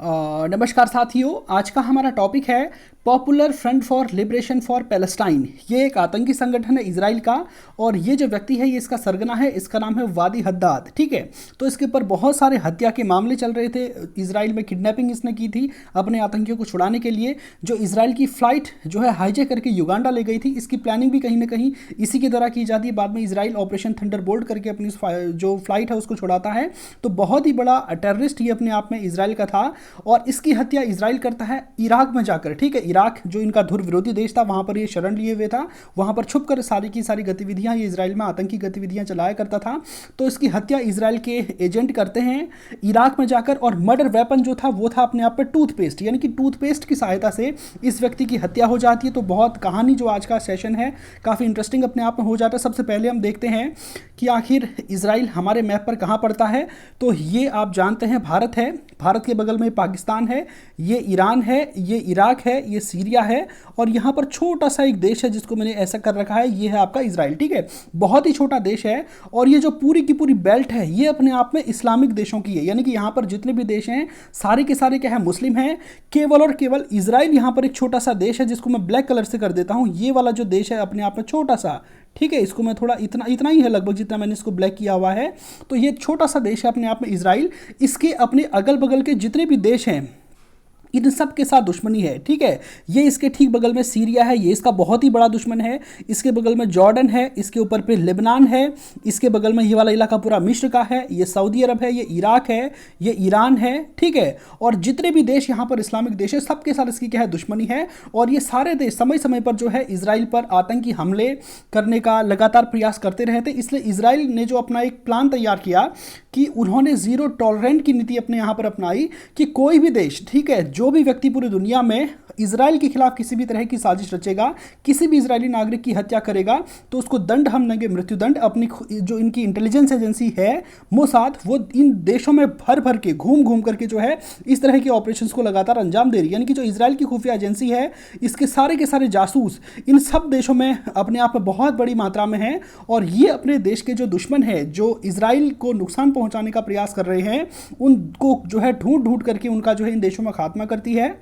नमस्कार साथियों, आज का हमारा टॉपिक है popular front for liberation for Palestine. ये एक आतंकी संगठन है इजराइल का, और ये जो व्यक्ति है ये इसका सरगना है, इसका नाम है वादी हद्दाद। ठीक है, तो इसके ऊपर बहुत सारे हत्या के मामले चल रहे थे। इजराइल में किडनैपिंग इसने की थी अपने आतंकियों को छुड़ाने के लिए। जो इजराइल की फ्लाइट जो है हाईजैक करके युगांडा ले गई थी, इसकी प्लानिंग भी कहीं ना कहीं इसी के द्वारा की जाती है। बाद में इजराइल ऑपरेशन थंडरबोल्ट करके अपनी जो फ्लाइट है उसको छुड़ाता है। तो बहुत ही बड़ा टेररिस्ट ये अपने आप में इजराइल का था, और इसकी हत्या इजराइल करता है इराक में जाकर। ठीक है, इराक जो इनका धुर विरोधी देश था, वहां पर ये शरण लिए हुए था। वहां पर छुपकर सारी की सारी गतिविधियां ये इजराइल में आतंकी गतिविधियां चलाया करता था। तो इसकी हत्या इजराइल के एजेंट करते हैं इराक में जाकर। और मर्डर वेपन जो था वो था अपने आप में टूथपेस्ट, यानी कि टूथपेस्ट की सहायता से इस व्यक्ति की हत्या हो जाती है। तो बहुत कहानी जो आज का सेशन है काफ़ी इंटरेस्टिंग अपने आप में हो जाता है। सबसे पहले हम देखते हैं कि आखिर इजराइल हमारे मैप पर कहाँ पड़ता है। तो ये आप जानते हैं भारत है, भारत के बगल में पाकिस्तान है, ये ईरान है, ये इराक है, ये सीरिया है, और यहाँ पर छोटा सा एक देश है जिसको मैंने ऐसा कर रखा है, ये है आपका इजराइल। ठीक है, बहुत ही छोटा देश है। और ये जो पूरी की पूरी बेल्ट है ये अपने आप में इस्लामिक देशों की है, यानी कि यहाँ पर जितने भी देश हैं सारे के सारे क्या है, मुस्लिम हैं। केवल और केवल इजराइल यहाँ पर एक छोटा सा देश है जिसको मैं ब्लैक कलर से कर देता हूँ। ये वाला जो देश है अपने आप में छोटा सा, ठीक है, इसको मैं थोड़ा इतना इतना ही है लगभग जितना मैंने इसको ब्लैक किया हुआ है। तो ये छोटा सा देश है अपने आप में इजराइल। इसके अपने अगल बगल के जितने भी देश हैं इन सब के साथ दुश्मनी है। ठीक है, ये इसके ठीक बगल में सीरिया है, ये इसका बहुत ही बड़ा दुश्मन है। इसके बगल में जॉर्डन है, इसके ऊपर पे लेबनान है, इसके बगल में ये वाला इलाका पूरा मिस्र का है, ये सऊदी अरब है, ये इराक है, ये ईरान है। ठीक है, और जितने भी देश यहाँ पर इस्लामिक देश है सबके साथ इसकी क्या है, दुश्मनी है। और ये सारे देश समय समय पर जो है इजराइल पर आतंकी हमले करने का लगातार प्रयास करते रहे थे। इसलिए इजराइल ने जो अपना एक प्लान तैयार किया कि उन्होंने जीरो टॉलरेंट की नीति अपने यहाँ पर अपनाई कि कोई भी देश, ठीक है, जो भी व्यक्ति पूरी दुनिया में इजराइल के खिलाफ किसी भी तरह की साजिश रचेगा, किसी भी इजरायली नागरिक की हत्या करेगा, तो उसको दंड हम देंगे, मृत्युदंड। अपनी जो इनकी इंटेलिजेंस एजेंसी है मोसाद, वो इन देशों में भर भर के घूम घूम करके जो है इस तरह के ऑपरेशंस को लगातार अंजाम दे रही है। यानी कि जो इजराइल की खुफिया एजेंसी है, इसके सारे के सारे जासूस इन सब देशों में अपने आप में बहुत बड़ी मात्रा में हैं। और ये अपने देश के जो दुश्मन है, जो इजराइल को नुकसान पहुंचाने का प्रयास कर रहे हैं, उनको जो है ढूंढ ढूंढ करके उनका जो है इन देशों में खात्मा करती है।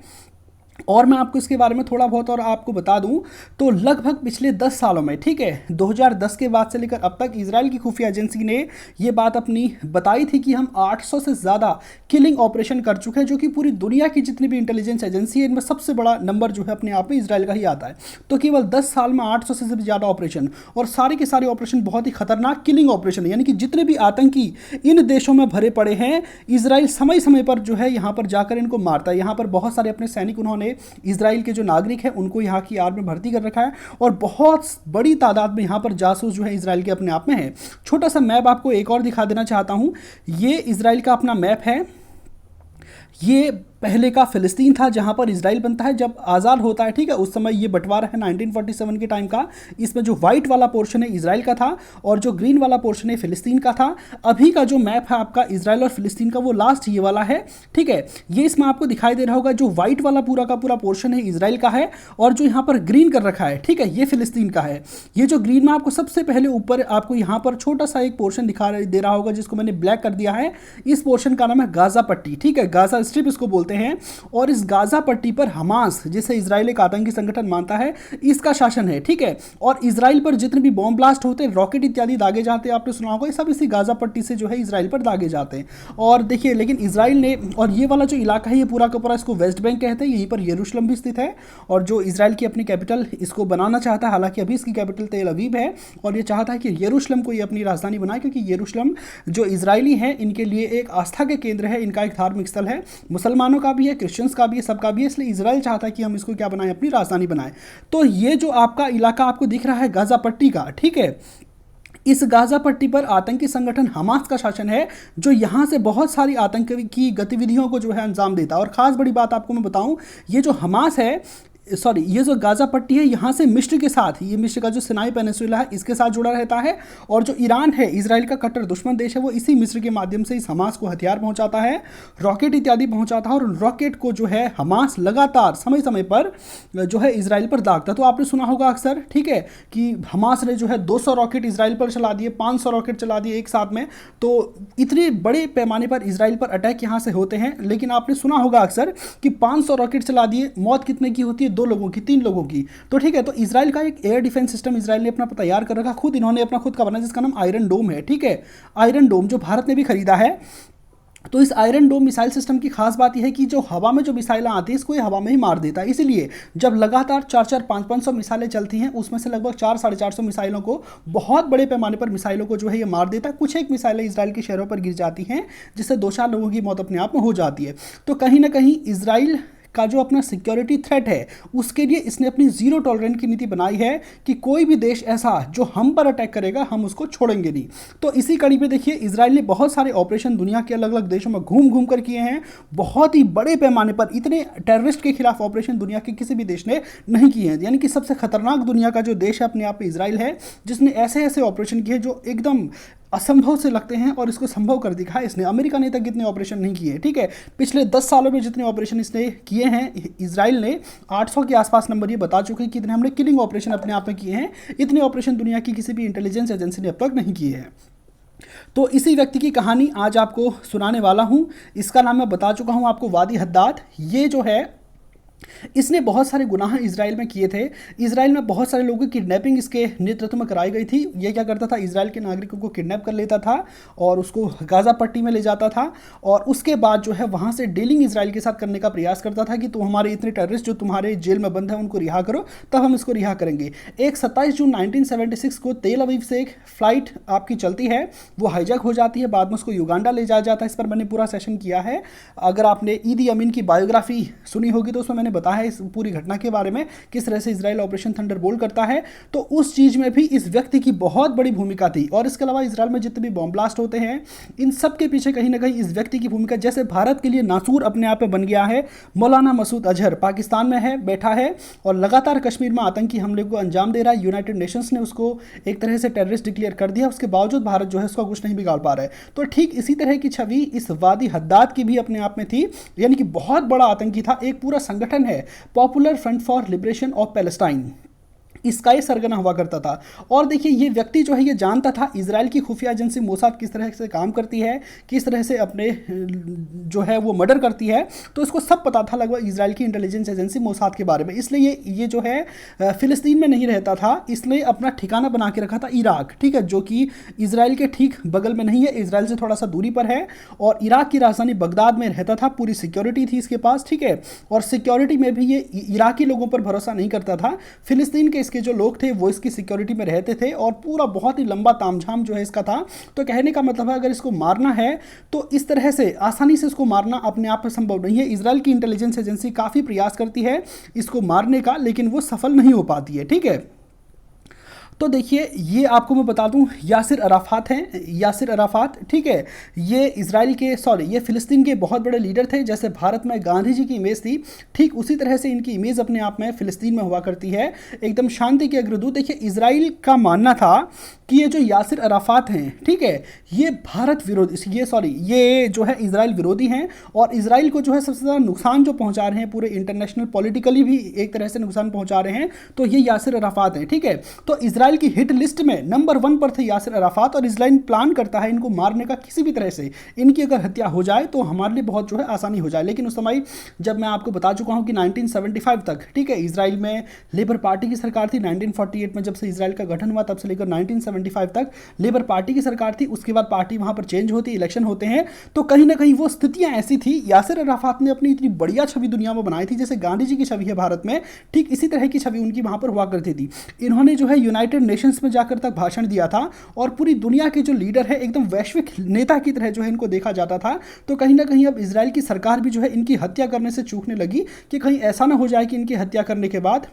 और मैं आपको इसके बारे में थोड़ा बहुत और आपको बता दूं तो लगभग पिछले 10 सालों में, ठीक है, 2010 के बाद से लेकर अब तक इजराइल की खुफिया एजेंसी ने ये बात अपनी बताई थी कि हम 800 से ज़्यादा किलिंग ऑपरेशन कर चुके हैं, जो कि पूरी दुनिया की जितनी भी इंटेलिजेंस एजेंसी है इनमें सबसे बड़ा नंबर जो है अपने आप में इजराइल का ही आता है। तो केवल 10 साल में 800 से भी ज़्यादा ऑपरेशन, और सारे के सारे ऑपरेशन बहुत ही खतरनाक किलिंग ऑपरेशन है। यानी कि जितने भी आतंकी इन देशों में भरे पड़े हैं, इजराइल समय समय पर जो है यहाँ पर जाकर इनको मारता है। यहाँ पर बहुत सारे अपने सैनिक उन्होंने इजराइल के जो नागरिक हैं उनको यहाँ की आर्मी में भर्ती कर रखा है, और बहुत बड़ी तादाद में यहाँ पर जासूस जो है इजराइल के अपने आप में है। छोटा सा मैप आपको एक और दिखा देना चाहता हूँ। ये इजराइल का अपना मैप है। ये पहले का फ़िलिस्तीन था जहाँ पर इजराइल बनता है जब आज़ाद होता है। ठीक है, उस समय ये बंटवारा है 1947 के टाइम का। इसमें जो वाइट वाला पोर्शन है इजराइल का था, और जो ग्रीन वाला पोर्शन है फ़िलिस्तीन का था। अभी का जो मैप है आपका इजराइल और फ़िलिस्तीन का, वो लास्ट ये वाला है। ठीक है, ये इसमें आपको दिखाई दे रहा होगा, जो वाइट वाला पूरा का पूरा पोर्शन है इजराइल का है, और जो यहाँ पर ग्रीन कर रखा है, ठीक है, ये फ़िलिस्तीन का है। ये जो ग्रीन में आपको सबसे पहले ऊपर आपको यहाँ पर छोटा सा एक पोर्शन दिखा दे रहा होगा जिसको मैंने ब्लैक कर दिया है। इस पोर्शन का नाम है गाज़ा पट्टी। ठीक है, गाज़ा स्ट्रिप इसको बोलते हैं। और इस गाजा पट्टी पर हमास, जिसे इजराइल एक आतंकी संगठन मानता है, इसका शासन है। ठीक है, और इजराइल पर जितने भी बॉम्ब ब्लास्ट होते हैं, रॉकेट इत्यादि दागे जाते हैं, आपने सुना होगा, ये सब इसी गाजा पट्टी से जो है इजराइल पर दागे जाते हैं। और देखिए, लेकिन इजराइल ने, और ये वाला जो इलाका है ये पूरा का पूरा इसको वेस्ट बैंक कहते हैं। यहीं पर यरूशलेम भी स्थित है, और जो इजराइल की अपनी कैपिटल इसको बनाना चाहता है, हालांकि अभी इसकी कैपिटल तेल अवीव है, और ये चाहता है कि यरूशलेम को ये अपनी राजधानी बनाए, क्योंकि यरूशलेम जो इजरायली हैं इनके लिए एक आस्था के केंद्र है, इनका एक धार्मिक स्थल है, मुसलमानों का भी है, क्रिश्चियंस का भी है, सबका भी है। इसलिए इजराइल चाहता है कि हम इसको क्या बनाएं, अपनी राजधानी बनाएं। तो ये जो आपका इलाका आपको दिख रहा है गाजा पट्टी का, ठीक है, इस गाजा पट्टी पर आतंकी संगठन हमास का शासन है, जो यहाँ से बहुत सारी आतंकी की गतिविधियों को जो है अंजाम देता है। और खास बड़ी बात आपको मैं बताऊं, ये जो हमास है सॉरी, ये जो गाज़ा पट्टी है यहाँ से मिस्र के साथ, ये मिस्र का जो सिनाई पेनिनसुला है इसके साथ जुड़ा रहता है, और जो ईरान है इजराइल का कट्टर दुश्मन देश है, वो इसी मिस्र के माध्यम से इस हमास को हथियार पहुंचाता है, रॉकेट इत्यादि पहुंचाता है, और रॉकेट को जो है हमास लगातार समय समय पर जो है इजराइल पर दागता है। तो आपने सुना होगा अक्सर, ठीक है, कि हमास ने जो है 200 रॉकेट इजराइल पर चला दिए, 500 रॉकेट चला दिए एक साथ में। तो इतने बड़े पैमाने पर इजराइल पर अटैक यहाँ से होते हैं। लेकिन आपने सुना होगा अक्सर कि 500 रॉकेट चला दिए, मौत कितने की होती है? 2 लोगों की, 3 लोगों की। तो ठीक है, तो इजराइल का एक एयर डिफेंस सिस्टम इजराइल ने अपना तैयार कर रखा, खुद इन्होंने अपना खुद का बना, जिसका नाम आयरन डोम है। ठीक है, आयरन डोम जो भारत ने भी खरीदा है। तो इस आयरन डोम मिसाइल सिस्टम की खास बात यह है कि जो हवा में जो मिसाइलें आती हैं इसको ये हवा में ही मार देता है। इसीलिए जब लगातार 4-4, 500 मिसाइलें चलती हैं, उसमें से लगभग 400-450 मिसाइलों को, बहुत बड़े पैमाने पर मिसाइलों को जो है ये मार देता है। कुछ एक मिसाइलें इजराइल के शहरों पर गिर जाती हैं, जिससे 2-4 लोगों की मौत अपने आप में हो जाती है। तो कहीं ना कहीं इजराइल का जो अपना सिक्योरिटी थ्रेट है उसके लिए इसने अपनी जीरो टॉलरेंस की नीति बनाई है कि कोई भी देश ऐसा जो हम पर अटैक करेगा हम उसको छोड़ेंगे नहीं। तो इसी कड़ी पे देखिए, इजराइल ने बहुत सारे ऑपरेशन दुनिया के अलग अलग देशों में घूम घूम कर किए हैं, बहुत ही बड़े पैमाने पर। इतने टेररिस्ट के खिलाफ ऑपरेशन दुनिया के किसी भी देश ने नहीं किए हैं। यानी कि सबसे खतरनाक दुनिया का जो देश है अपने आप में इजराइल है, जिसने ऐसे ऐसे ऑपरेशन किए जो एकदम असंभव से लगते हैं, और इसको संभव कर दिखाया इसने। अमेरिका ने तक इतने ऑपरेशन नहीं किए। ठीक है, पिछले 10 सालों में जितने ऑपरेशन इसने किए हैं, इजराइल ने 800 के आसपास नंबर ये बता चुके हैं कि इतने हमने किलिंग ऑपरेशन अपने आप में किए हैं। इतने ऑपरेशन दुनिया की किसी भी इंटेलिजेंस एजेंसी ने अब तक नहीं किए हैं। तो इसी व्यक्ति की कहानी आज आपको सुनाने वाला हूं। इसका नाम मैं बता चुका हूं आपको, वादी हद्दाद। ये जो है, इसने बहुत सारे गुनाह इजराइल में किए थे। इजराइल में बहुत सारे लोगों की किडनैपिंग इसके नेतृत्व में कराई गई थी। ये क्या करता था, इजराइल के नागरिकों को किडनैप कर लेता था और उसको गाज़ा पट्टी में ले जाता था, और उसके बाद जो है वहाँ से डीलिंग इजराइल के साथ करने का प्रयास करता था कि तुम हमारे इतने टेररिस्ट जो तुम्हारे जेल में बंद हैं उनको रिहा करो, तब हम इसको रिहा करेंगे। एक 27 जून 1976 को तेल अवीव से एक फ्लाइट आपकी चलती है, वो हाईजैक हो जाती है, बाद में उसको युगांडा ले जाया जाता है। इस पर मैंने पूरा सेशन किया है। अगर आपने ईदी अमीन की बायोग्राफी सुनी होगी तो उसमें मैंने बताया है इस पूरी घटना के बारे में, किस तरह से इजराइल ऑपरेशन थंडरबोल्ट करता है। तो उस चीज में भी इस व्यक्ति की बहुत बड़ी भूमिका थी। और इसके अलावा इजराइल में जितने भी बॉम्ब ब्लास्ट होते हैं, इन सब के पीछे कहीं ना कहीं इस व्यक्ति की भूमिका, जैसे भारत के लिए नासूर अपने आप में बन गया है। मौलाना मसूद अजहर पाकिस्तान में है, बैठा है, और लगातार कश्मीर में आतंकी हमले को अंजाम दे रहा है। यूनाइटेड नेशंस ने उसको एक तरह से टेररिस्ट डिक्लेयर कर दिया, उसके बावजूद भारत जो है उसका कुछ नहीं बिगाड़ पा रहा है। तो ठीक इसी तरह की छवि इस वादी हद्दाद की भी अपने आप में थी। यानी कि बहुत बड़ा आतंकी था। एक पूरा संगठन है, popular front for liberation of Palestine, इसका ये सरगना हुआ करता था। और देखिए, ये व्यक्ति जो है ये जानता था इजराइल की खुफिया एजेंसी मोसाद किस तरह से काम करती है, किस तरह से अपने जो है वो मर्डर करती है। तो इसको सब पता था लगभग इजराइल की इंटेलिजेंस एजेंसी मोसाद के बारे में। इसलिए ये जो है फिलिस्तीन में नहीं रहता था, इसलिए अपना ठिकाना बना के रखा था इराक। ठीक है, जो कि इजराइल के ठीक बगल में नहीं है, इजराइल से थोड़ा सा दूरी पर है, और इराक की राजधानी बगदाद में रहता था। पूरी सिक्योरिटी थी इसके पास। ठीक है, और सिक्योरिटी में भी ये इराकी लोगों पर भरोसा नहीं करता था। फिलिस्तीन के के जो लोग थे वो इसकी सिक्योरिटी में रहते थे, और पूरा बहुत ही लंबा तामझाम जो है इसका था। तो कहने का मतलब है, अगर इसको मारना है तो इस तरह से आसानी से इसको मारना अपने आप में संभव नहीं है। इजराइल की इंटेलिजेंस एजेंसी काफ़ी प्रयास करती है इसको मारने का, लेकिन वो सफल नहीं हो पाती है। ठीक है, तो देखिए, ये आपको मैं बता दूं, यासिर अराफात हैं। यासिर अराफात, ठीक है, ये इजराइल के, सॉरी, ये फिलिस्तीन के बहुत बड़े लीडर थे। जैसे भारत में गांधी जी की इमेज थी, ठीक उसी तरह से इनकी इमेज अपने आप में फिलिस्तीन में हुआ करती है, एकदम शांति के अग्रदूत। देखिए, इजराइल का मानना था कि ये जो यासिर अराफात हैं, ठीक है, ये भारत विरोधी, ये जो है इजराइल विरोधी हैं, और इजराइल को जो है सबसे ज़्यादा नुकसान जो पहुंचा रहे हैं, पूरे इंटरनेशनल पॉलिटिकली भी एक तरह से नुकसान पहुंचा रहे हैं, तो ये यासिर अराफात हैं। ठीक है, तो इजराइल की हिट लिस्ट में नंबर 1 पर थे यासिर अराफात, और इजराइल प्लान करता है इनको मारने का किसी भी तरह से। इनकी अगर हत्या हो जाए तो हमारे लिए बहुत जो है आसानी हो जाए। लेकिन उस समय, जब मैं आपको बता चुका हूं कि 1975 तक, ठीक है, इजराइल में लेबर पार्टी की सरकार थी। 1948 में जब से इजराइल का गठन हुआ तब से लेकर 1975 तक लेबर पार्टी की सरकार थी। उसके बाद पार्टी वहां पर चेंज होती, इलेक्शन होते हैं, तो कहीं ना कहीं वो स्थितियां ऐसी थी। यासिर अराफात ने अपनी इतनी बढ़िया छवि दुनिया में बनाई थी, जैसे गांधी जी की छवि है भारत में, ठीक इसी तरह की छवि उनकी वहां पर हुआ करती थी। इन्होंने जो है यूनाइटेड नेशंस में जाकर तक भाषण दिया था, और पूरी दुनिया के जो लीडर है, एकदम वैश्विक नेता की तरह जो है इनको देखा जाता था। तो कहीं ना कहीं अब इजराइल की सरकार भी जो है इनकी हत्या करने से चूकने लगी, कि कहीं ऐसा ना हो जाए कि इनकी हत्या करने के बाद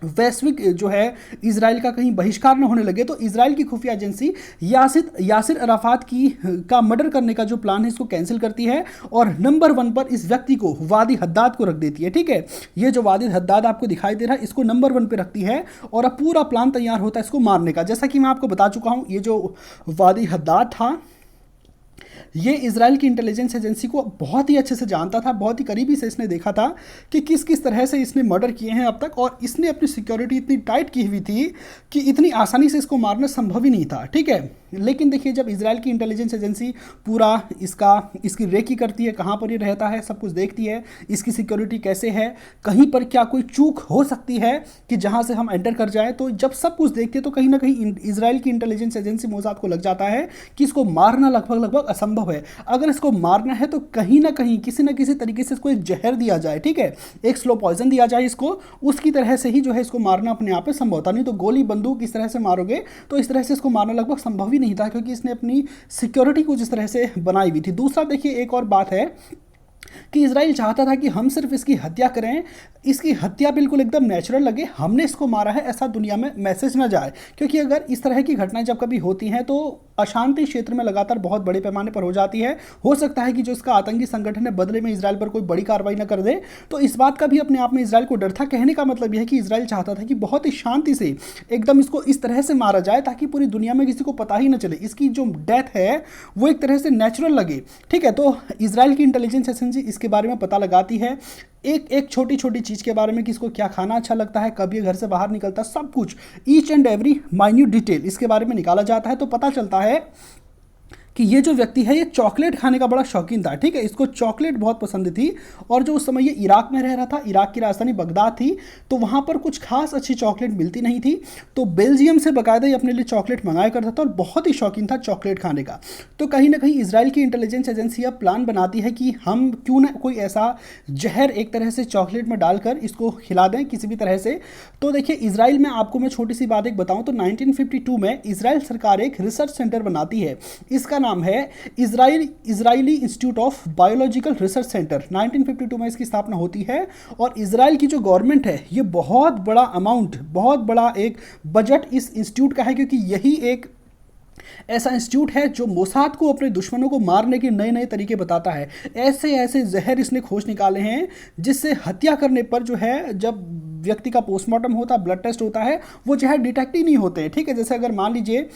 वैश्विक जो है इसराइल का कहीं बहिष्कार न होने लगे, तो इसराइल की खुफिया एजेंसी यासिर अराफात की का मर्डर करने का जो प्लान है इसको कैंसिल करती है और नंबर 1 पर इस व्यक्ति को, वादी हद्दाद को रख देती है। ठीक है, ये जो वादी हद्दाद आपको दिखाई दे रहा है इसको नंबर 1 पे रखती है और अब पूरा प्लान तैयार होता है इसको मारने का। जैसा कि मैं आपको बता चुका हूं, ये जो वादी हद्दाद था ये इजराइल की इंटेलिजेंस एजेंसी को बहुत ही अच्छे से जानता था, बहुत ही करीबी से इसने देखा था कि किस किस तरह से इसने मर्डर किए हैं अब तक, और इसने अपनी सिक्योरिटी इतनी टाइट की हुई थी कि इतनी आसानी से इसको मारना संभव ही नहीं था। ठीक है, लेकिन देखिए जब इजराइल की इंटेलिजेंस एजेंसी पूरा इसकी रेकी करती है, कहाँ पर ये रहता है सब कुछ देखती है, इसकी सिक्योरिटी कैसे है, कहीं पर क्या कोई चूक हो सकती है कि जहाँ से हम एंटर कर जाए, तो जब सब कुछ देखती है तो कहीं ना कहीं इजराइल की इंटेलिजेंस एजेंसी मोसाद को लग जाता है कि इसको मारना लगभग असंभव है। अगर इसको मारना है तो कहीं ना कहीं किसी न किसी तरीके से इसको एक जहर दिया जाए, ठीक है, एक स्लो पॉइजन दिया जाए इसको, उसकी तरह से ही जो है इसको मारना अपने आप में संभव था। नहीं तो गोली बंदूक इस तरह से मारोगे तो इस तरह से इसको मारना लगभग संभव ही नहीं था, क्योंकि इसने अपनी सिक्योरिटी को जिस तरह से बनाई हुई थी। दूसरा देखिए एक और बात है कि इजराइल चाहता था कि हम सिर्फ इसकी हत्या करें, इसकी हत्या बिल्कुल एकदम नेचुरल लगे, हमने इसको मारा है ऐसा दुनिया में मैसेज ना जाए, क्योंकि अगर इस तरह की घटनाएं जब कभी होती हैं तो अशांति क्षेत्र में लगातार बहुत बड़े पैमाने पर हो जाती है। हो सकता है कि जो इसका आतंकी संगठन है बदले में इजराइल पर कोई बड़ी कार्रवाई ना कर दे, तो इस बात का भी अपने आप में इजराइल को डर था। कहने का मतलब यह है कि इजराइल चाहता था कि बहुत ही शांति से एकदम इसको इस तरह से मारा जाए ताकि पूरी दुनिया में किसी को पता ही ना चले, इसकी जो डेथ है वो एक तरह से नेचुरल लगे। ठीक है, तो इजराइल की इंटेलिजेंस एजेंसी इसके बारे में पता लगाती है, एक छोटी छोटी चीज़ के बारे में कि इसको क्या खाना अच्छा लगता है, कब ये घर से बाहर निकलता, सब कुछ each and every minute detail इसके बारे में निकाला जाता है। तो पता चलता है कि ये जो व्यक्ति है ये चॉकलेट खाने का बड़ा शौकीन था। ठीक है, इसको चॉकलेट बहुत पसंद थी, और जो उस समय ये इराक में रह रहा था, इराक की राजधानी बगदाद थी, तो वहाँ पर कुछ खास अच्छी चॉकलेट मिलती नहीं थी, तो बेल्जियम से बाकायदा ये अपने लिए चॉकलेट मंगाया करता था और बहुत ही शौकीन था चॉकलेट खाने का। तो कहीं ना कहीं इसराइल की इंटेलिजेंस एजेंसी अब प्लान बनाती है कि हम क्यों ना कोई ऐसा जहर एक तरह से चॉकलेट में डालकर इसको खिला दें किसी भी तरह से। तो देखिए इसराइल में आपको मैं छोटी सी बात एक बताऊं तो 1952 में इसराइल सरकार एक रिसर्च सेंटर बनाती है, इसका नाम है Israeli institute of biological research centre. 1952 में इसकी स्थापना होती है, और इसराइल की जो गवर्नमेंट है ये बहुत बड़ा अमाउंट, बहुत बड़ा एक बजट इस इंस्टीट्यूट का है, क्योंकि यही एक ऐसा इंस्टीट्यूट है जो मोसाद को अपने दुश्मनों को मारने के नए नए तरीके बताता है। ऐसे ऐसे जहर इसने खोज निकाले हैं जिससे हत्या करने पर जो है जब व्यक्ति का पोस्टमार्टम होता है, ब्लड टेस्ट होता है, वो जहर डिटेक्ट ही नहीं होते हैं। ठीक है, जैसे अगर मान लीजिए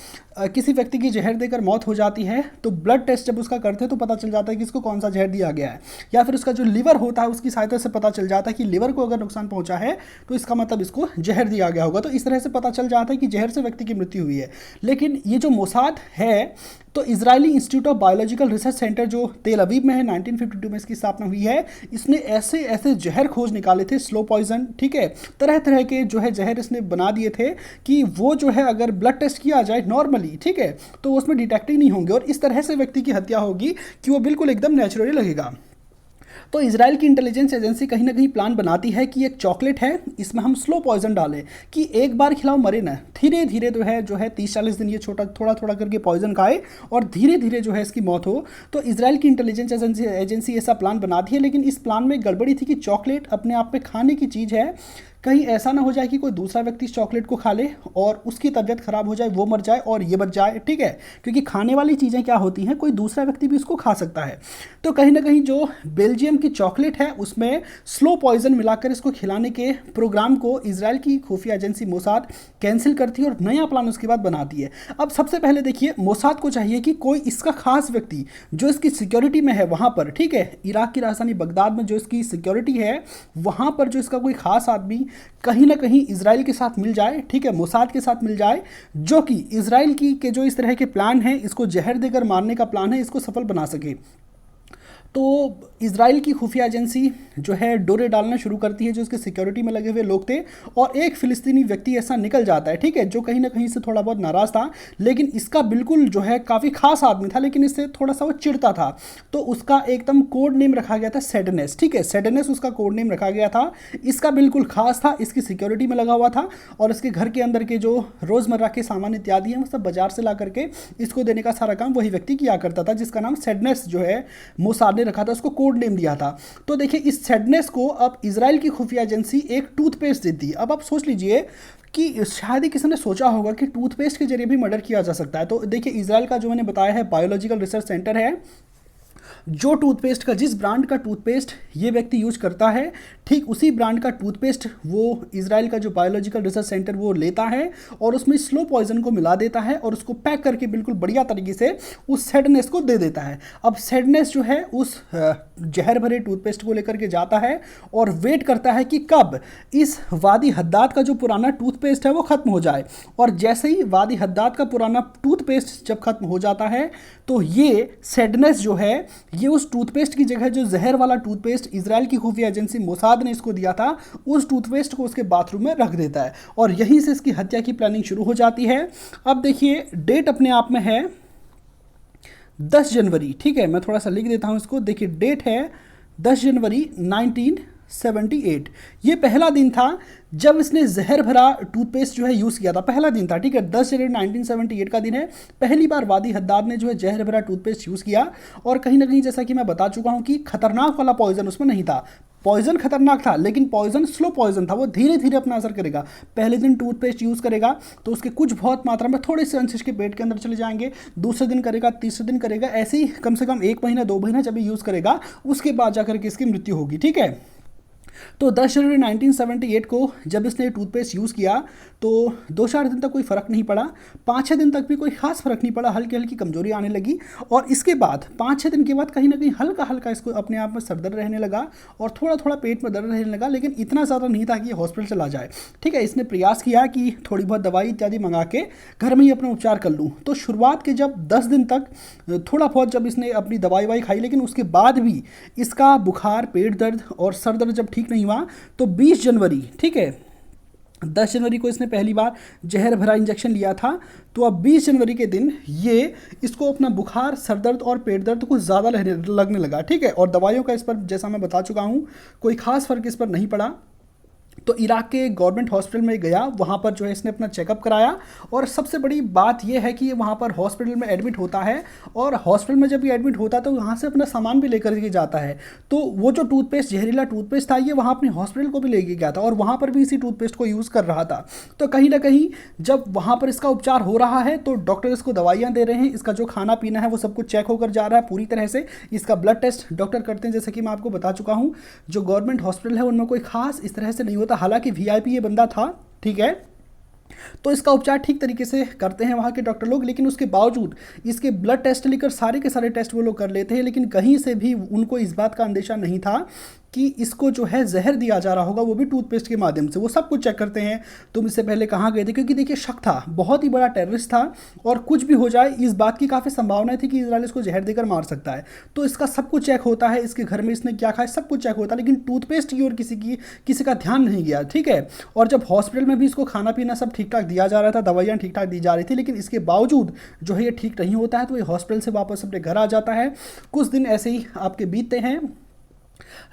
किसी व्यक्ति की जहर देकर मौत हो जाती है तो ब्लड टेस्ट जब उसका करते हैं तो पता चल जाता है कि इसको कौन सा जहर दिया गया है, या फिर उसका जो लिवर होता है उसकी सहायता से पता चल जाता है कि लिवर को अगर नुकसान पहुंचा है तो इसका मतलब इसको जहर दिया गया होगा। तो इस तरह से पता चल जाता है कि जहर से व्यक्ति की मृत्यु हुई है। लेकिन ये जो मोसाद है, तो Israeli institute of biological research centre जो तेल अवीव में है, 1952 में इसकी स्थापना हुई है, इसने ऐसे ऐसे जहर खोज निकाले थे, स्लो पॉइजन, ठीक है, तरह तरह के जो है जहर इसने बना दिए थे कि वो जो है अगर ब्लड टेस्ट किया जाए नॉर्मली, ठीक है, तो उसमें डिटेक्ट ही नहीं होंगे और इस तरह से व्यक्ति की हत्या होगी कि वो बिल्कुल एकदम नेचुरली लगेगा। तो इजराइल की इंटेलिजेंस एजेंसी कहीं ना कहीं प्लान बनाती है कि एक चॉकलेट है, इसमें हम स्लो पॉइजन डालें कि एक बार खिलाओ मरे ना, धीरे धीरे जो है 30-40 दिन ये थोड़ा थोड़ा करके पॉइजन खाए और धीरे धीरे जो है इसकी मौत हो। तो इजराइल की इंटेलिजेंस एजेंसी ऐसा प्लान बनाती है, लेकिन इस प्लान में गड़बड़ी थी कि चॉकलेट अपने आप में खाने की चीज़ है, कहीं ऐसा ना हो जाए कि कोई दूसरा व्यक्ति इस चॉकलेट को खा ले और उसकी तबीयत खराब हो जाए, वो मर जाए और ये बच जाए। ठीक है, क्योंकि खाने वाली चीज़ें क्या होती हैं, कोई दूसरा व्यक्ति भी उसको खा सकता है। तो कहीं ना कहीं जो बेल्जियम की चॉकलेट है उसमें स्लो पॉइजन मिलाकर इसको खिलाने के प्रोग्राम को इजराइल की खुफिया एजेंसी मोसाद कैंसिल करती है और नया प्लान उसके बाद बनाती है। अब सबसे पहले देखिए मोसाद को चाहिए कि कोई इसका खास व्यक्ति जो इसकी सिक्योरिटी में है वहाँ पर, ठीक है, इराक की राजधानी बगदाद में जो इसकी सिक्योरिटी है वहाँ पर जो इसका कोई खास आदमी कहीं ना कहीं इजराइल के साथ मिल जाए, ठीक है, मोसाद के साथ मिल जाए, जो कि इजराइल की के जो इस तरह के प्लान है, इसको जहर देकर मारने का प्लान है, इसको सफल बना सके। तो इजराइल की खुफिया एजेंसी जो है डोरे डालना शुरू करती है जो उसके सिक्योरिटी में लगे हुए लोग थे, और एक फिलिस्तीनी व्यक्ति ऐसा निकल जाता है, ठीक है, जो कहीं ना कहीं से थोड़ा बहुत नाराज़ था, लेकिन इसका बिल्कुल जो है काफ़ी खास आदमी था, लेकिन इससे थोड़ा सा वो चिढ़ता था। तो उसका एकदम कोड नेम रखा गया था सैडनेस, ठीक है, सैडनेस उसका कोड नेम रखा गया था। इसका बिल्कुल खास था, इसकी सिक्योरिटी में लगा हुआ था, और इसके घर के अंदर के जो रोज़मर्रा के सामान इत्यादि हैं वो सब बाजार से ला करके इसको देने का सारा काम वही व्यक्ति किया करता था, जिसका नाम सैडनेस जो है मोसाद ने रखा था, उसको कोड नेम दिया था। तो देखिए इस सैडनेस को अब इजराइल की खुफिया एजेंसी एक टूथपेस्ट देती है। अब आप सोच लीजिए कि शायद ही किसी ने सोचा होगा कि टूथपेस्ट के जरिए भी मर्डर किया जा सकता है। तो देखिए इजराइल का जो मैंने बताया है बायोलॉजिकल रिसर्च सेंटर है, जो टूथपेस्ट का, जिस ब्रांड का टूथपेस्ट ये व्यक्ति यूज करता है, ठीक उसी ब्रांड का टूथपेस्ट वो इजराइल का जो बायोलॉजिकल रिसर्च सेंटर वो लेता है और उसमें स्लो पॉइजन को मिला देता है और उसको पैक करके बिल्कुल बढ़िया तरीके से उस सैडनेस को दे देता है। अब सैडनेस जो है उस जहर भरे टूथपेस्ट को लेकर के जाता है और वेट करता है कि कब इस वादी हद्दाद का जो पुराना टूथपेस्ट है वो ख़त्म हो जाए। और जैसे ही वादी हद्दाद का पुराना टूथपेस्ट जब ख़त्म हो जाता है तो ये सैडनेस जो है ये उस टूथपेस्ट की जगह जो जहर वाला टूथपेस्ट इजराइल की खुफिया एजेंसी मोसाद ने इसको दिया था, उस टूथपेस्ट को उसके बाथरूम में रख देता है और यहीं से इसकी हत्या की प्लानिंग शुरू हो जाती है। अब देखिए डेट अपने आप में है 10 जनवरी, ठीक है, मैं थोड़ा सा लिख देता हूं इसको। देखिए डेट है 10 जनवरी 1978। ये पहला दिन था जब इसने जहर भरा टूथपेस्ट जो है यूज़ किया था, पहला दिन था, ठीक है, 10 जनवरी 1978 का दिन है। पहली बार वादी हद्दाद ने जो है जहर भरा टूथपेस्ट यूज़ किया और कहीं ना कहीं जैसा कि मैं बता चुका हूं कि खतरनाक वाला पॉइजन उसमें नहीं था। पॉइजन खतरनाक था लेकिन पॉइजन स्लो पॉइजन था, वो धीरे धीरे अपना असर करेगा। पहले दिन टूथपेस्ट यूज़ करेगा तो उसके कुछ बहुत मात्रा में थोड़े से अंश के पेट के अंदर चले जाएंगे, दूसरे दिन करेगा, तीसरे दिन करेगा, ऐसे ही कम से कम 1 महीना 2 महीना जब भी यूज़ करेगा उसके बाद जाकर के इसकी मृत्यु होगी, ठीक है। तो 10 जनवरी 1978 को जब इसने टूथपेस्ट यूज़ किया तो 2-4 दिन तक कोई फ़र्क नहीं पड़ा, 5-6 दिन तक भी कोई खास फ़र्क नहीं पड़ा, हल्की हल्की कमजोरी आने लगी और इसके बाद 5-6 दिन के बाद कहीं ना कहीं हल्का हल्का इसको अपने आप में सरदर्द रहने लगा और थोड़ा थोड़ा पेट में दर्द रहने लगा, लेकिन इतना ज़्यादा नहीं था कि ये हॉस्पिटल चला जाए, ठीक है। इसने प्रयास किया कि थोड़ी बहुत दवाई इत्यादि मंगा के घर में ही अपना उपचार कर लूँ। तो शुरुआत के जब 10 दिन तक थोड़ा बहुत जब इसने अपनी दवाई वाई खाई, लेकिन उसके बाद भी इसका बुखार, पेट दर्द और सर दर्द जब ठीक नहीं हुआ तो 20 जनवरी, ठीक है, 10 जनवरी को इसने पहली बार जहर भरा इंजेक्शन लिया था। तो अब 20 जनवरी के दिन ये इसको अपना बुखार, सर दर्द और पेट दर्द कुछ ज़्यादा लगने लगा, ठीक है। और दवाइयों का इस पर जैसा मैं बता चुका हूँ कोई खास फर्क इस पर नहीं पड़ा। तो इराक के गवर्नमेंट हॉस्पिटल में गया, वहाँ पर जो है इसने अपना चेकअप कराया और सबसे बड़ी बात यह है कि ये वहाँ पर हॉस्पिटल में एडमिट होता है और हॉस्पिटल में जब ये एडमिट होता है तो वहाँ से अपना सामान भी लेकर के जाता है। तो वो जो टूथपेस्ट, जहरीला टूथपेस्ट था, ये वहाँ अपने हॉस्पिटल को भी लेके गया था और वहाँ पर भी इसी टूथपेस्ट को यूज़ कर रहा था। तो कहीं ना कहीं जब वहाँ पर इसका उपचार हो रहा है तो डॉक्टर इसको दवाइयाँ दे रहे हैं, इसका जो खाना पीना है वो सब कुछ चेक होकर जा रहा है पूरी तरह से। इसका ब्लड टेस्ट डॉक्टर करते हैं, जैसे कि मैं आपको बता चुका हूँ जो गवर्नमेंट हॉस्पिटल है उनमें कोई खास इस तरह से नहीं होता, हालांकि VIP ये बंदा था, ठीक है। तो इसका उपचार ठीक तरीके से करते हैं वहाँ के डॉक्टर लोग, लेकिन उसके बावजूद इसके ब्लड टेस्ट लेकर सारे के सारे टेस्ट वो लोग कर लेते हैं, लेकिन कहीं से भी उनको इस बात का अंदेशा नहीं था कि इसको जो है जहर दिया जा रहा होगा, वो भी टूथपेस्ट के माध्यम से। वो सब कुछ चेक करते हैं तुम इससे पहले कहाँ गए थे, क्योंकि देखिए शक था, बहुत ही बड़ा टेररिस्ट था और कुछ भी हो जाए इस बात की काफ़ी संभावना थी कि इजराइल इसको जहर देकर मार सकता है। तो इसका सब कुछ चेक होता है, इसके घर में इसने क्या खाया सब कुछ चेक होता है, लेकिन टूथपेस्ट की और किसी का ध्यान नहीं गया, ठीक है। और जब हॉस्पिटल में भी इसको खाना पीना सब ठीक ठाक दिया जा रहा था, दवाइयाँ ठीक ठाक दी जा रही थी, लेकिन इसके बावजूद जो है ये ठीक नहीं होता है, तो ये हॉस्पिटल से वापस अपने घर आ जाता है। कुछ दिन ऐसे ही आपके बीतते हैं,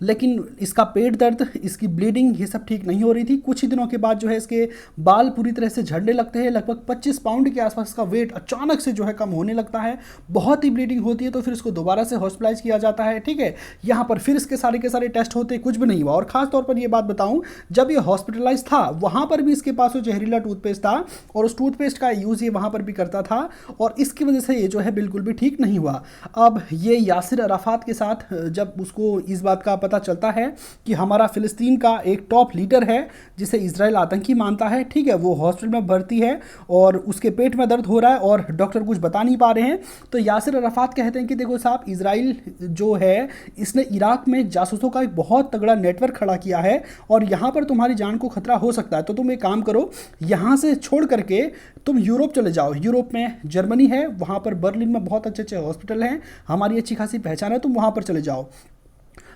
लेकिन इसका पेट दर्द, इसकी ब्लीडिंग, ये सब ठीक नहीं हो रही थी। कुछ ही दिनों के बाद जो है इसके बाल पूरी तरह से झड़ने लगते हैं, लगभग 25 पाउंड के आसपास का वेट अचानक से जो है कम होने लगता है, बहुत ही ब्लीडिंग होती है। तो फिर इसको दोबारा से हॉस्पिटलाइज किया जाता है, ठीक है। यहाँ पर फिर इसके सारे के सारे टेस्ट होते, कुछ भी नहीं हुआ। और खास तौर पर ये बात बताऊँ, जब ये हॉस्पिटलाइज था वहाँ पर भी इसके पास वो जहरीला टूथपेस्ट था और उस टूथपेस्ट का यूज़ ये वहाँ पर भी करता था और इसकी वजह से ये जो है बिल्कुल भी ठीक नहीं हुआ। अब ये यासिर अराफात के साथ जब उसको इस बात का पता चलता है कि हमारा फिलिस्तीन का एक टॉप लीडर है जिसे इजराइल आतंकी मानता है, ठीक है, वो हॉस्पिटल में भर्ती है और उसके पेट में दर्द हो रहा है और डॉक्टर कुछ बता नहीं पा रहे हैं, तो यासिर अराफात कहते हैं कि देखो साहब, इजराइल जो है इसने इराक में जासूसों का एक बहुत तगड़ा नेटवर्क खड़ा किया है और यहाँ पर तुम्हारी जान को खतरा हो सकता है, तो तुम एक काम करो, यहाँ से छोड़ करके तुम यूरोप चले जाओ। यूरोप में जर्मनी है, वहाँ पर बर्लिन में बहुत अच्छे अच्छे हॉस्पिटल हैं, हमारी अच्छी खासी पहचान है, तुम वहाँ पर चले जाओ।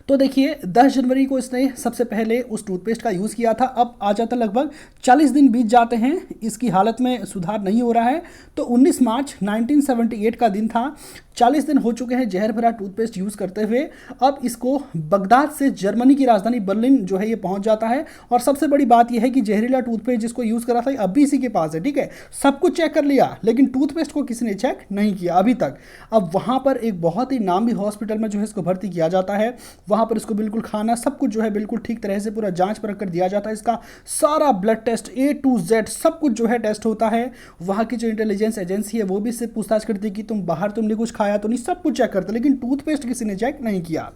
तो देखिए 10 जनवरी को इसने सबसे पहले उस टूथपेस्ट का यूज़ किया था। अब आ जाता लगभग 40 दिन बीत जाते हैं, इसकी हालत में सुधार नहीं हो रहा है। तो 19 मार्च 1978 का दिन था, 40 दिन हो चुके हैं जहर भरा टूथपेस्ट यूज़ करते हुए। अब इसको बगदाद से जर्मनी की राजधानी बर्लिन जो है ये पहुंच जाता है। और सबसे बड़ी बात यह है कि जहरीला टूथपेस्ट जिसको यूज़ करा था अभी इसी के पास है, ठीक है। सब कुछ चेक कर लिया लेकिन टूथपेस्ट को किसी ने चेक नहीं किया अभी तक। अब वहाँ पर एक बहुत ही नामी हॉस्पिटल में जो है इसको भर्ती किया जाता है। वहाँ पर इसको बिल्कुल खाना सब कुछ जो है बिल्कुल ठीक तरह से पूरा जांच परख कर दिया जाता है। इसका सारा blood test A to Z सब कुछ जो है टेस्ट होता है। वहाँ की जो इंटेलिजेंस एजेंसी है वो भी इससे पूछताछ करती है कि तुमने कुछ खाया तो नहीं, सब कुछ चेक करते, लेकिन टूथपेस्ट किसी ने चेक नहीं किया।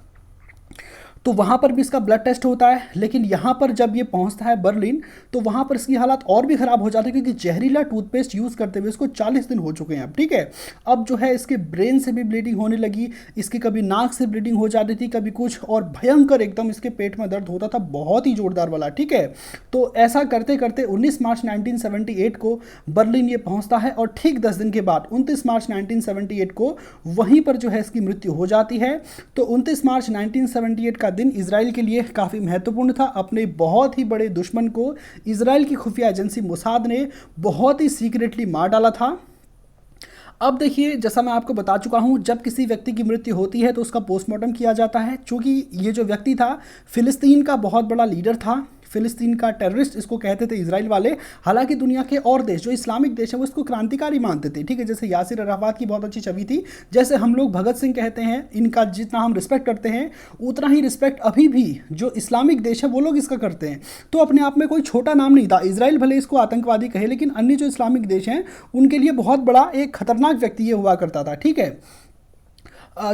तो वहाँ पर भी इसका ब्लड टेस्ट होता है। लेकिन यहाँ पर जब ये पहुँचता है बर्लिन तो वहाँ पर इसकी हालत और भी ख़राब हो जाती है, क्योंकि जहरीला टूथपेस्ट यूज़ करते हुए इसको 40 दिन हो चुके हैं अब, ठीक है। अब जो है इसके ब्रेन से भी ब्लीडिंग होने लगी, इसकी कभी नाक से ब्लीडिंग हो जाती थी, कभी कुछ, और भयंकर एकदम इसके पेट में दर्द होता था, बहुत ही जोरदार वाला, ठीक है। तो ऐसा करते करते 19 मार्च 1978 को बर्लिन ये पहुँचता है और ठीक 10 दिन के बाद 29 मार्च 1978 को वहीं पर जो है इसकी मृत्यु हो जाती है। तो 29 मार्च 1978 का दिन इजराइल के लिए काफ़ी महत्वपूर्ण था। अपने बहुत ही बड़े दुश्मन को इजराइल की खुफिया एजेंसी मोसाद ने बहुत ही सीक्रेटली मार डाला था। अब देखिए, जैसा मैं आपको बता चुका हूं, जब किसी व्यक्ति की मृत्यु होती है तो उसका पोस्टमार्टम किया जाता है। चूँकि ये जो व्यक्ति था फिलिस्तीन का बहुत बड़ा लीडर था, फिलिस्तीन का टेररिस्ट इसको कहते थे इजराइल वाले। हालांकि दुनिया के और देश जो इस्लामिक देश है वो इसको क्रांतिकारी मानते थे, ठीक है। जैसे यासिर अराफात की बहुत अच्छी छवि थी, जैसे हम लोग भगत सिंह कहते हैं, इनका जितना हम रिस्पेक्ट करते हैं उतना ही रिस्पेक्ट अभी भी जो इस्लामिक देश है वो लोग इसका करते हैं। तो अपने आप में कोई छोटा नाम नहीं था। इजराइल भले इसको आतंकवादी कहे, लेकिन अन्य जो इस्लामिक देश हैं उनके लिए बहुत बड़ा एक खतरनाक व्यक्ति ये हुआ करता था, ठीक है।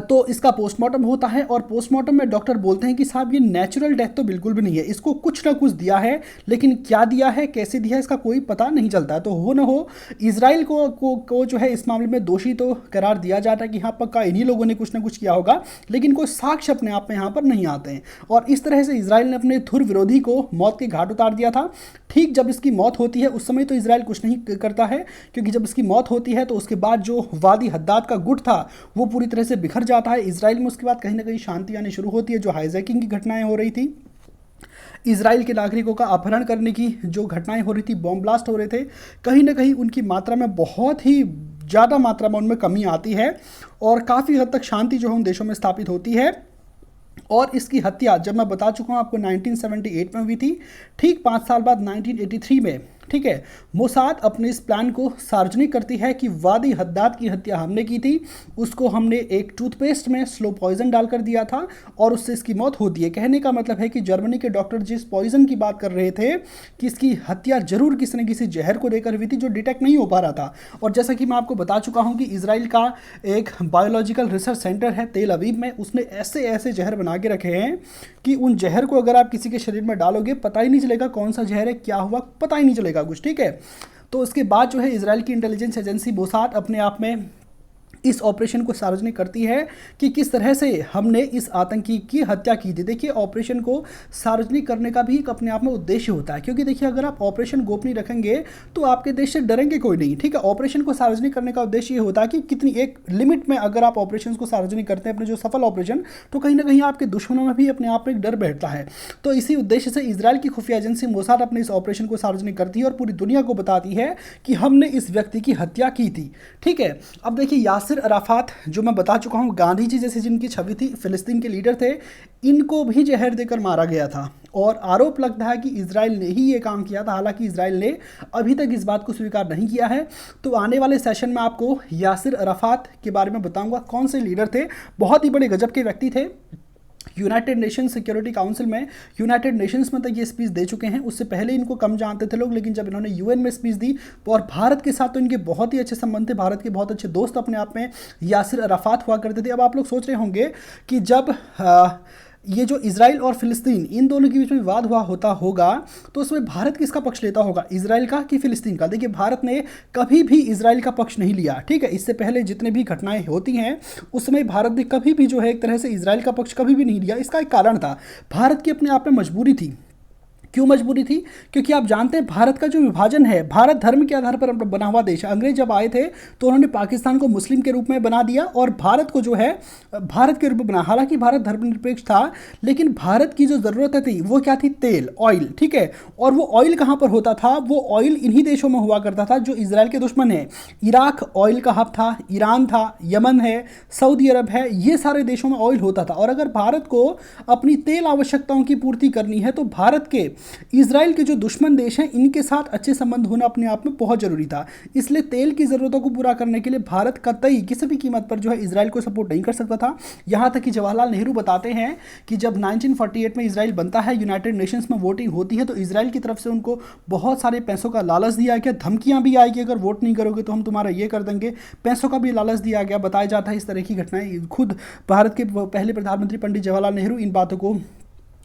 तो इसका पोस्टमार्टम होता है और पोस्टमार्टम में डॉक्टर बोलते हैं कि साहब ये नेचुरल डेथ तो बिल्कुल भी नहीं है, इसको कुछ ना कुछ दिया है, लेकिन क्या दिया है, कैसे दिया है, इसका कोई पता नहीं चलता है। तो हो ना हो इजराइल को जो है इस मामले में दोषी तो करार दिया जाता है कि हाँ पक्का इन्हीं लोगों ने कुछ ना कुछ किया होगा, लेकिन कोई साक्ष्य अपने आप में यहाँ पर नहीं आते हैं। और इस तरह से इजराइल ने अपने धुर विरोधी को मौत के घाट उतार दिया था। ठीक जब इसकी मौत होती है उस समय तो इजराइल कुछ नहीं करता है, क्योंकि जब इसकी मौत होती है तो उसके बाद जो वादी हद्दाद का गुट था वो पूरी तरह से बिखर जाता है। इजराइल में उसके बाद कहीं ना कहीं शांति आनी शुरू होती है। जो हाईजैकिंग की घटनाएं हो रही थी, इजराइल के नागरिकों का अपहरण करने की जो घटनाएं हो रही थी, बॉम्ब ब्लास्ट हो रहे थे, कहीं ना कहीं उनकी मात्रा में बहुत ही ज़्यादा मात्रा में उनमें कमी आती है और काफ़ी हद तक शांति जो है उन देशों में स्थापित होती है। और इसकी हत्या जब मैं बता चुका हूँ आपको 1978 में हुई थी। ठीक 5 साल बाद 1983 में, ठीक है, मोसाद अपने इस प्लान को सार्वजनिक करती है कि वादी हद्दाद की हत्या हमने की थी, उसको हमने एक टूथपेस्ट में स्लो पॉइजन डालकर दिया था और उससे इसकी मौत होती है। कहने का मतलब है कि जर्मनी के डॉक्टर जिस पॉइजन की बात कर रहे थे कि इसकी हत्या जरूर किसी न किसी जहर को देकर हुई थी जो डिटेक्ट नहीं हो पा रहा था। और जैसा कि मैं आपको बता चुका हूँ कि इजराइल का एक बायोलॉजिकल रिसर्च सेंटर है तेल अवीव में, उसने ऐसे ऐसे जहर बना के रखे हैं कि उन जहर को अगर आप किसी के शरीर में डालोगे पता ही नहीं चलेगा कौन सा जहर है, क्या हुआ पता ही नहीं चलेगा कुछ, ठीक है। तो उसके बाद जो है इजराइल की इंटेलिजेंस एजेंसी मोसाद अपने आप में इस ऑपरेशन को सार्वजनिक करती है कि किस तरह से हमने इस आतंकी की हत्या की थी। देखिए, ऑपरेशन को सार्वजनिक करने का भी एक अपने आप में उद्देश्य होता है, क्योंकि देखिए अगर आप ऑपरेशन गोपनीय रखेंगे तो आपके देश से डरेंगे कोई नहीं, ठीक है। ऑपरेशन को सार्वजनिक करने का उद्देश्य ये होता है कि कितनी एक लिमिट में अगर आप ऑपरेशन को सार्वजनिक करते हैं अपने जो सफल ऑपरेशन, तो कहीं ना कहीं आपके दुश्मनों में भी अपने आप में एक डर बैठता है। तो इसी उद्देश्य से इजराइल की खुफिया एजेंसी मोसाद अपने इस ऑपरेशन को सार्वजनिक करती है और पूरी दुनिया को बताती है कि हमने इस व्यक्ति की हत्या की थी, ठीक है। अब देखिए, यासिर अराफात जो मैं बता चुका हूं, गांधी जी जैसी जिनकी छवि थी, फिलिस्तीन के लीडर थे, इनको भी जहर देकर मारा गया था और आरोप लगता है कि इजराइल ने ही ये काम किया था। हालांकि इजराइल ने अभी तक इस बात को स्वीकार नहीं किया है। तो आने वाले सेशन में आपको यासिर अराफात के बारे में बताऊंगा, कौन से लीडर थे, बहुत ही बड़े गजब के व्यक्ति थे। यूनाइटेड नेशन सिक्योरिटी काउंसिल में, यूनाइटेड नेशंस में तक ये स्पीच दे चुके हैं। उससे पहले इनको कम जानते थे लोग, लेकिन जब इन्होंने यूएन में स्पीच दी और भारत के साथ तो इनके बहुत ही अच्छे संबंध थे, भारत के बहुत अच्छे दोस्त अपने आप में यासिर अराफात हुआ करते थे। अब आप लोग सोच रहे होंगे कि जब ये जो इजराइल और फिलिस्तीन इन दोनों के बीच में विवाद होगा तो उसमें भारत किसका पक्ष लेता होगा, इजराइल का कि फिलिस्तीन का। देखिए, भारत ने कभी भी इजराइल का पक्ष नहीं लिया, ठीक है। इससे पहले जितने भी घटनाएं होती हैं उस समय भारत ने कभी भी जो है एक तरह से इजराइल का पक्ष कभी भी नहीं लिया। इसका एक कारण था, भारत की अपने आप में मजबूरी थी, क्यों मजबूरी थी? क्योंकि आप जानते हैं भारत का जो विभाजन है, भारत धर्म के आधार पर बना हुआ देश है। अंग्रेज जब आए थे तो उन्होंने पाकिस्तान को मुस्लिम के रूप में बना दिया और भारत को जो है भारत के रूप में बना। हालांकि भारत धर्मनिरपेक्ष था, लेकिन भारत की जो ज़रूरत थी वो क्या थी? तेल, ऑयल, ठीक है। और वो ऑयल कहाँ पर होता था? वो ऑयल इन्हीं देशों में हुआ करता था जो इसराइल के दुश्मन है। इराक ऑयल का हब था, ईरान था, यमन है, सऊदी अरब है, ये सारे देशों में ऑयल होता था। और अगर भारत को अपनी तेल आवश्यकताओं की पूर्ति करनी है तो भारत के इसराइल के जो दुश्मन देश हैं इनके साथ अच्छे संबंध होना अपने आप में बहुत जरूरी था। इसलिए तेल की ज़रूरतों को पूरा करने के लिए भारत कतई किसी भी कीमत पर जो है इसराइल को सपोर्ट नहीं कर सकता था। यहाँ तक कि जवाहरलाल नेहरू बताते हैं कि जब 1948 में इसराइल बनता है, यूनाइटेड नेशंस में वोटिंग होती है, तो इसराइल की तरफ से उनको बहुत सारे पैसों का लालच दिया गया, धमकियाँ भी आई कि अगर वोट नहीं करोगे तो हम तुम्हारा ये कर देंगे, पैसों का भी लालच दिया गया। बताया जाता है इस तरह की घटनाएं, खुद भारत के पहले प्रधानमंत्री पंडित जवाहरलाल नेहरू इन बातों को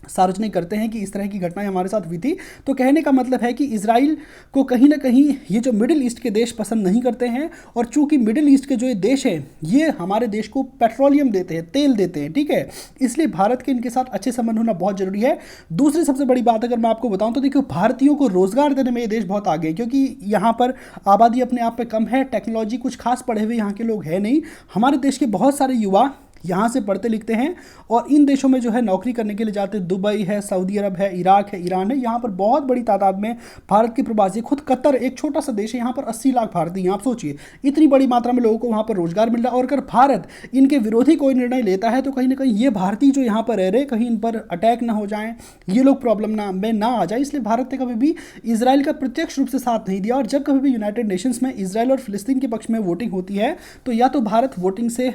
सार्वजनिक करते हैं कि इस तरह की घटनाएं हमारे साथ हुई थी। तो कहने का मतलब है कि इसराइल को कहीं ना कहीं ये जो मिडिल ईस्ट के देश पसंद नहीं करते हैं, और चूंकि मिडिल ईस्ट के जो ये देश हैं ये हमारे देश को पेट्रोलियम देते हैं, तेल देते हैं, ठीक है, इसलिए भारत के इनके साथ अच्छे संबंध होना बहुत जरूरी है। दूसरी सबसे बड़ी बात अगर मैं आपको बताऊं तो देखिए, भारतीयों को रोजगार देने में ये देश बहुत आगे है, क्योंकि यहाँ पर आबादी अपने आप में कम है, टेक्नोलॉजी कुछ खास पढ़े हुए यहाँ के लोग हैं नहीं। हमारे देश के बहुत सारे युवा यहाँ से पढ़ते लिखते हैं और इन देशों में जो है नौकरी करने के लिए जाते हैं। दुबई है, सऊदी अरब है, इराक है, ईरान है, यहाँ पर बहुत बड़ी तादाद में भारत के प्रवासी। खुद कतर एक छोटा सा देश है, यहाँ पर 80 लाख भारतीय हैं। आप सोचिए इतनी बड़ी मात्रा में लोगों को वहाँ पर रोजगार मिल रहा है। और अगर भारत इनके विरोधी कोई निर्णय लेता है तो कहीं ना कहीं ये भारतीय जो यहाँ पर रह रहे, कहीं इन पर अटैक ना हो जाए, ये लोग प्रॉब्लम में ना आ जाए। इसलिए भारत ने कभी भी इसराइल का प्रत्यक्ष रूप से साथ नहीं दिया। और जब कभी भी यूनाइटेड नेशंस में इसराइल और फिलिस्तीन के पक्ष में वोटिंग होती है तो या तो भारत वोटिंग से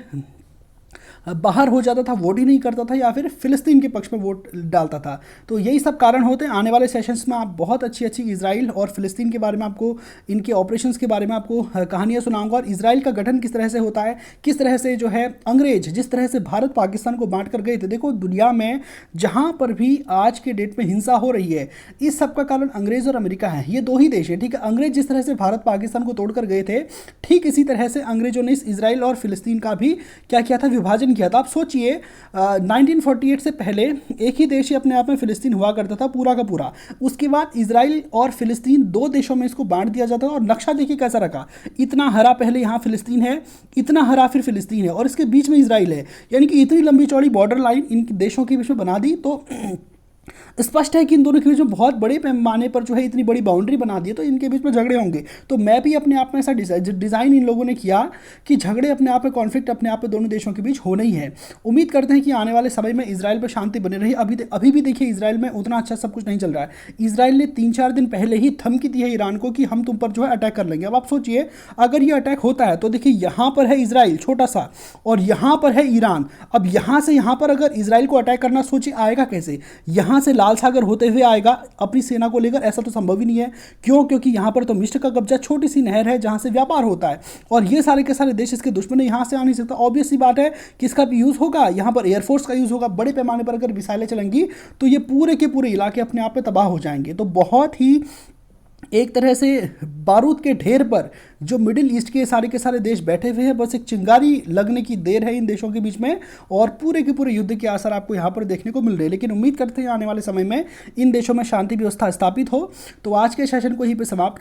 बाहर हो जाता था, वोट ही नहीं करता था, या फिर फिलिस्तीन के पक्ष में वोट डालता था। तो यही सब कारण होते हैं। आने वाले सेशंस में आप बहुत अच्छी अच्छी इसराइल और फिलिस्तीन के बारे में, आपको इनके ऑपरेशंस के बारे में आपको कहानियाँ सुनाऊंगा, और इसराइल का गठन किस तरह से होता है, किस तरह से जो है अंग्रेज जिस तरह से भारत पाकिस्तान को बांट कर गए थे। देखो दुनिया में जहाँ पर भी आज के डेट में हिंसा हो रही है, इस सब का कारण अंग्रेज और अमेरिका है। ये दो ही देश है, ठीक है। अंग्रेज जिस तरह से भारत पाकिस्तान को तोड़कर गए थे, ठीक इसी तरह से अंग्रेजों ने इस इसराइल और फिलिस्तीन का भी क्या किया था? विभाजन किया था। आप सोचिए 1948 से पहले एक ही देश ही अपने आप में फिलिस्तीन हुआ करता था, पूरा का पूरा। उसके बाद इसराइल और फिलिस्तीन दो देशों में इसको बांट दिया जाता था। और नक्शा देखिए कैसा रखा, इतना हरा पहले यहाँ फिलिस्तीन है, इतना हरा फिर फिलिस्तीन है, और इसके बीच में इसराइल है। यानी कि इतनी लंबी चौड़ी बॉर्डर लाइन इन देशों के बीच में बना दी। तो स्पष्ट है कि इन दोनों के बीच में बहुत बड़े पैमाने पर जो है इतनी बड़ी बाउंड्री बना दी है, तो इनके बीच में झगड़े होंगे। तो मैं भी अपने आप में ऐसा डिज़ाइन इन लोगों ने किया कि झगड़े अपने आप में, कॉन्फ्लिक्ट अपने आप में दोनों देशों के बीच होना ही है। उम्मीद करते हैं कि आने वाले समय में इसराइल पर शांति बनी रही। अभी भी देखिए इसराइल में उतना अच्छा सब कुछ नहीं चल रहा है। इसराइल ने 3-4 दिन पहले ही धमकी दी है ईरान को कि हम तुम पर जो है अटैक कर लेंगे। अब आप सोचिए अगर ये अटैक होता है तो देखिए यहाँ पर है इसराइल छोटा सा और यहाँ पर है ईरान। अब यहाँ से यहाँ पर अगर इसराइल को अटैक करना सोचिए आएगा कैसे? यहाँ से लाल सागर होते हुए आएगा अपनी सेना को लेकर, ऐसा तो संभव ही नहीं है। क्यों? क्योंकि यहाँ पर तो मिस्र का कब्जा, छोटी सी नहर है जहाँ से व्यापार होता है, और ये सारे के सारे देश इसके दुश्मन है, यहाँ से आ नहीं सकता। ऑब्वियस सी बात है कि इसका भी यूज़ होगा, यहाँ पर एयरफोर्स का यूज़ होगा। बड़े पैमाने पर अगर मिसाइलें चलेंगी तो ये पूरे के पूरे इलाके अपने आप में तबाह हो जाएंगे। तो बहुत ही एक तरह से बारूद के ढेर पर जो मिडिल ईस्ट के सारे देश बैठे हुए हैं, बस एक चिंगारी लगने की देर है इन देशों के बीच में, और पूरे के पूरे युद्ध के आसार आपको यहाँ पर देखने को मिल रहे हैं। लेकिन उम्मीद करते हैं आने वाले समय में इन देशों में शांति व्यवस्था स्थापित हो। तो आज के सेशन को यहीं पे समाप्त